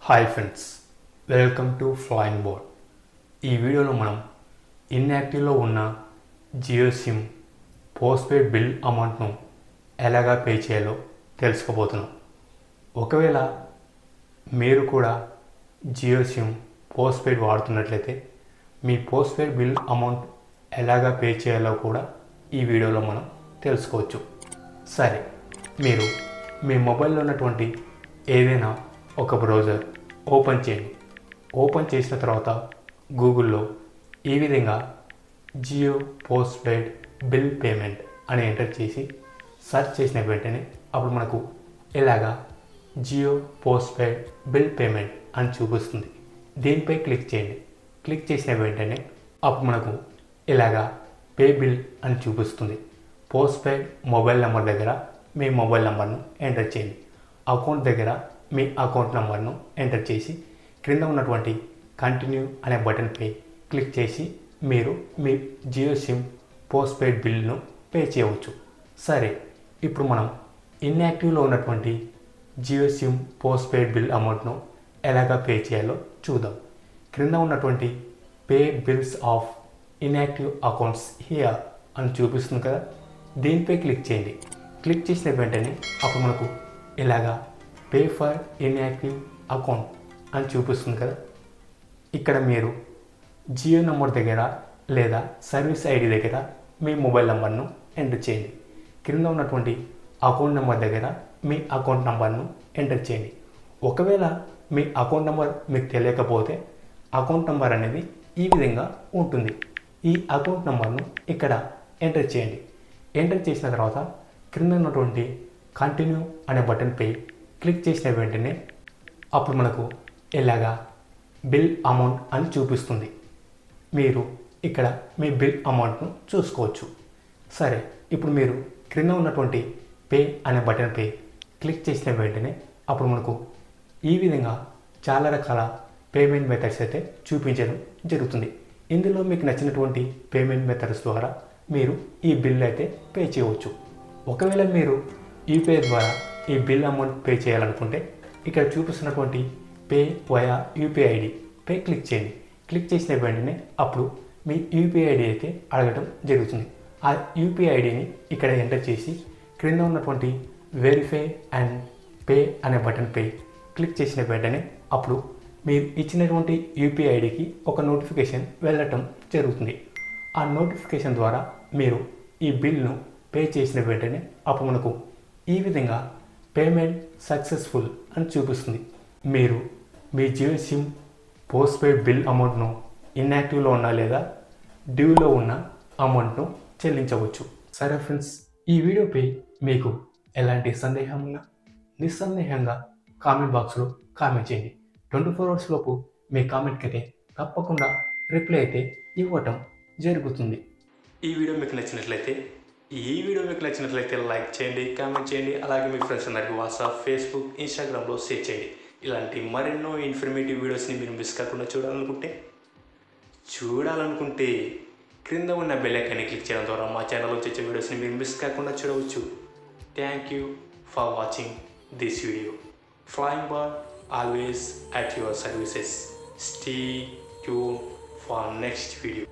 Hi friends, welcome to flying board. ఈ వీడియోలో మనం ఇన్యాక్టివ్లో ఉన్న జియో సిమ్ పోస్ట్పెయిడ్ బిల్ అమౌంట్ను ఎలాగా పే చేయాలో తెలుసుకోబోతున్నాం. ఒకవేళ మీరు కూడా జియో సిమ్ పోస్ట్పెయిడ్ వాడుతున్నట్లయితే మీ పోస్ట్పెయిడ్ బిల్ అమౌంట్ ఎలాగా పే చేయాలో కూడా ఈ వీడియోలో మనం తెలుసుకోవచ్చు. సరే, మీరు మీ మొబైల్లో ఉన్నటువంటి ఏదైనా ఒక బ్రౌజర్ ఓపెన్ చేయండి. ఓపెన్ చేసిన తర్వాత గూగుల్లో ఈ విధంగా జియో పోస్ట్పెయిడ్ బిల్ పేమెంట్ అని ఎంటర్ చేసి సెర్చ్ చేసిన వెంటనే అప్పుడు మనకు ఇలాగా జియో పోస్ట్పెయిడ్ బిల్ పేమెంట్ అని చూపిస్తుంది. దీనిపై క్లిక్ చేయండి. క్లిక్ చేసిన వెంటనే అప్పుడు మనకు ఇలాగా పే బిల్ అని చూపిస్తుంది. పోస్ట్పెయిడ్ మొబైల్ నెంబర్ దగ్గర మీ మొబైల్ నెంబర్ను ఎంటర్ చేయండి. అకౌంట్ దగ్గర మీ అకౌంట్ నెంబర్ను ఎంటర్ చేసి క్రింద ఉన్నటువంటి కంటిన్యూ అనే బటన్పై క్లిక్ చేసి మీరు మీ జియో సిమ్ పోస్ట్పెయిడ్ బిల్ను పే చేయవచ్చు. సరే, ఇప్పుడు మనం ఇన్యాక్టివ్లో ఉన్నటువంటి జియో సిమ్ పోస్ట్పెయిడ్ బిల్ అమౌంట్ను ఎలాగా పే చేయాలో చూద్దాం. క్రింద ఉన్నటువంటి pay bills of inactive accounts here అని చూపిస్తుంది కదా, దీనిపై క్లిక్ చేయండి. క్లిక్ చేసిన వెంటనే అప్పుడు మనకు ఇలాగా పే ఫర్ ఇన్యాక్టివ్ అకౌంట్ అని చూపిస్తుంది కదా, ఇక్కడ మీరు జియో నెంబర్ దగ్గర లేదా సర్వీస్ ఐడి దగ్గర మీ మొబైల్ నెంబర్ను ఎంటర్ చేయండి. క్రింద ఉన్నటువంటి అకౌంట్ నెంబర్ దగ్గర మీ అకౌంట్ నెంబర్ను ఎంటర్ చేయండి. ఒకవేళ మీ అకౌంట్ నెంబర్ మీకు తెలియకపోతే అకౌంట్ నెంబర్ అనేది ఈ విధంగా ఉంటుంది. ఈ అకౌంట్ నెంబర్ను ఇక్కడ ఎంటర్ చేయండి. ఎంటర్ చేసిన తర్వాత క్రింద ఉన్నటువంటి కంటిన్యూ అనే బటన్పై క్లిక్ చేసిన వెంటనే అప్పుడు మనకు ఇలాగా బిల్ అమౌంట్ అని చూపిస్తుంది. మీరు ఇక్కడ మీ బిల్ అమౌంట్ను చూసుకోవచ్చు. సరే, ఇప్పుడు మీరు క్రింద ఉన్నటువంటి పే అనే బటన్పై క్లిక్ చేసిన వెంటనే అప్పుడు మనకు ఈ విధంగా చాలా రకాల పేమెంట్ మెథడ్స్ అయితే చూపించడం జరుగుతుంది. ఇందులో మీకు నచ్చినటువంటి పేమెంట్ మెథడ్స్ ద్వారా మీరు ఈ బిల్ అయితే పే చేయవచ్చు. ఒకవేళ మీరు యూపీఐ ద్వారా ఈ బిల్ అమౌంట్ పే చేయాలనుకుంటే ఇక్కడ చూపిస్తున్నటువంటి పే వయా యూపీఐ ఐడి పై క్లిక్ చేయండి. క్లిక్ చేసిన వెంటనే అప్పుడు మీ యూపీఐ ఐడి అయితే అడగడం జరుగుతుంది. ఆ యూపీఐ ఐడిని ఇక్కడ ఎంటర్ చేసి క్రింద ఉన్నటువంటి వెరిఫై అండ్ పే అనే బటన్పై క్లిక్ చేసిన వెంటనే అప్పుడు మీరు ఇచ్చినటువంటి యూపీఐ ఐడికి ఒక నోటిఫికేషన్ వెళ్ళటం జరుగుతుంది. ఆ నోటిఫికేషన్ ద్వారా మీరు ఈ బిల్ను పే చేసిన వెంటనే అప్పుడు మనకు ఈ విధంగా పేమెంట్ సక్సెస్ఫుల్ అని చూపిస్తుంది. మీరు మీ జియో సిమ్ పోస్ట్పెయిడ్ బిల్ అమౌంట్ను ఇన్యాక్టివ్లో ఉన్న లేదా డ్యూలో ఉన్న అమౌంట్ను చెల్లించవచ్చు. సరే ఫ్రెండ్స్, ఈ వీడియోపై మీకు ఎలాంటి సందేహం ఉన్నా నిస్సందేహంగా కామెంట్ బాక్స్లో కామెంట్ చేయండి. 24 hours లోపు మీ కామెంట్కి అయితే తప్పకుండా రిప్లై అయితే ఇవ్వటం జరుగుతుంది. ఈ వీడియో మీకు నచ్చినట్లయితే లైక్ చేయండి, కామెంట్ చేయండి. అలాగే మీ ఫ్రెండ్స్ అందరికీ వాట్సాప్, ఫేస్బుక్, ఇన్స్టాగ్రామ్లో షేర్ చేయండి. ఇలాంటి మరెన్నో ఇన్ఫర్మేటివ్ వీడియోస్ని మీరు మిస్ కాకుండా చూడాలనుకుంటే క్రింద ఉన్న బెల్ ఐకాన్ని క్లిక్ చేయడం ద్వారా మా ఛానల్లో వచ్చే వీడియోస్ని మీరు మిస్ కాకుండా చూడవచ్చు. Thank you for watching this video. Flying bird always at your services. Stay tune for next video.